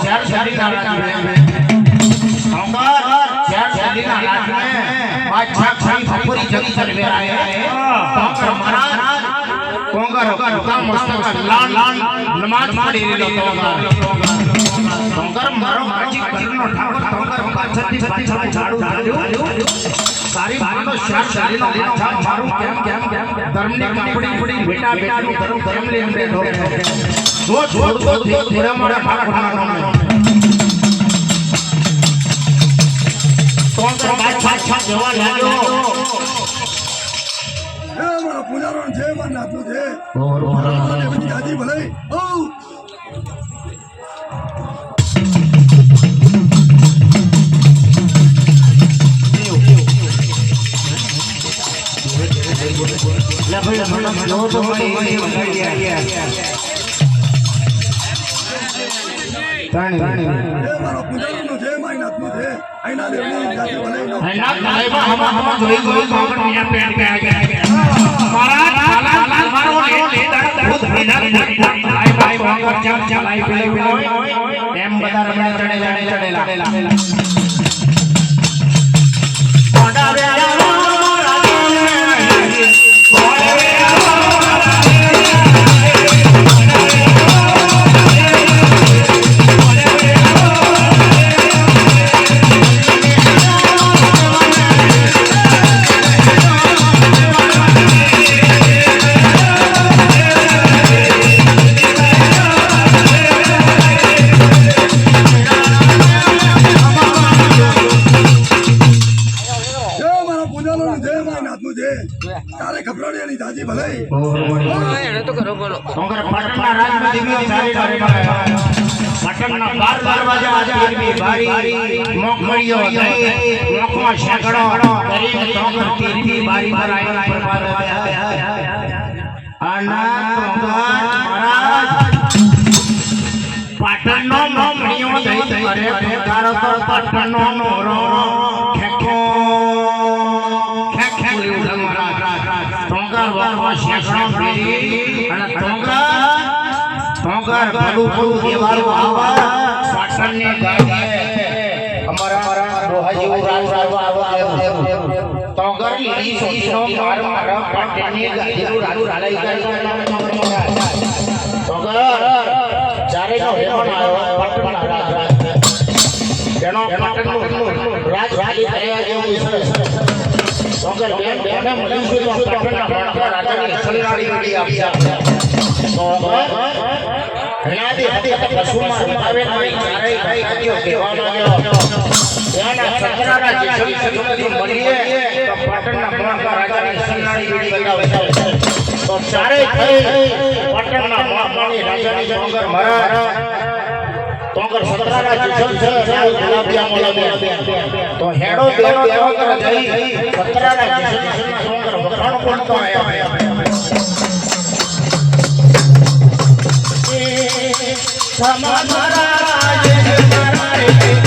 share શેરી ના લાગે અંકર શેર શેરી ના લાગે બાદશાહ ખાન ખપરી જગી ચલવે આए અંકર મહારાજ કોંગર હુકામ મસ્તક લાલ નમાજ પડી રહેલો કોંગર મારો માજી કરનો ઠાકોર કોંગર પાછળથી પાછળ ઝાડુ ઝાડ્યું સારી ભાનો શેર શેરી નો માથા મારું કેમ ધર્મની કાપડી પડી બેટા બેટાનું ધર્મ લે એમને જો છોડ દો ધીરે મારા ઠાકોરના નામે કોંગર બાદશાહ જવા લાગ્યો મારા પૂજારો છે મારા નાથનો છે બધી દાદી ભલે ઓ લે ભાઈ મને જો તો ભાઈ તાણી મારા પૂજારો છે મારા નાથનો છે આઈના દેવની દાદી ભલે આઈના લાઈવા હમ જોઈ કોંગર મિયા પેટ પે આ ગયા મારા મારો લે ભૂત વિના આઈ ભાઈ કોંગર ચાલ આઈ પેલો એમ બધા રમણા ચડેલા કોડા રે તારે ખબરોડિયાની દાદી ભલે એને તો કરો બોલો કોંગર પાટણના રાજમાં દીવ્યો ચાલી ચાલે પાટણના 12 દરવાજા આજે આદમી ભારી મોક મળ્યો મોકમાં શેકડો ગરીબ કોંગર તીરની બારી પર આવીને પ્રભાત આના કોંગર મહારાજ પાટણનો મળ્યો દઈ કરે પોતારો તો પાટણનો મોરો ખેખો શેકડો ફેરી અને ટોંગર ભડું દેવાળું આવા પાટણની ગાડીએ અમારા રોહા જેવું રાજ આવે ટોંગર લીલી સોનો મારા પાટણની ગાડીનું રાજુ રાલાઈ ગાડી ટોંગર ચારે નો હેમણ આવ્યો પાટણના રાજ એનો પાટણનું રાજ કર્યા જેવું છે કોંગર બેને મળ્યું તો પાટણના ભણતા રાજાની સલનાડી ગાડી આપ્યા કોંગર હનાદી કસુમાં રમાવે નહીં ચારે ભાઈ કયો કહેવા માંગ્યો એના સકરારા જેવી સંગતિ મળીએ તો પાટણના ભણતા રાજાની સલનાડી ગાડી બતાવે તો ચારે ભાઈ પાટણના મહામાણી રાજાની કોંગર મહારાજ કોંગર સકરારા જેવી છે ગુલાબિયા મોલાબિયા તો હેડો દેડો દેવા કર જઈ સકરારા જેવી કોંગર વખાણ પડતો આયા સમા મહારાજ મહારાજ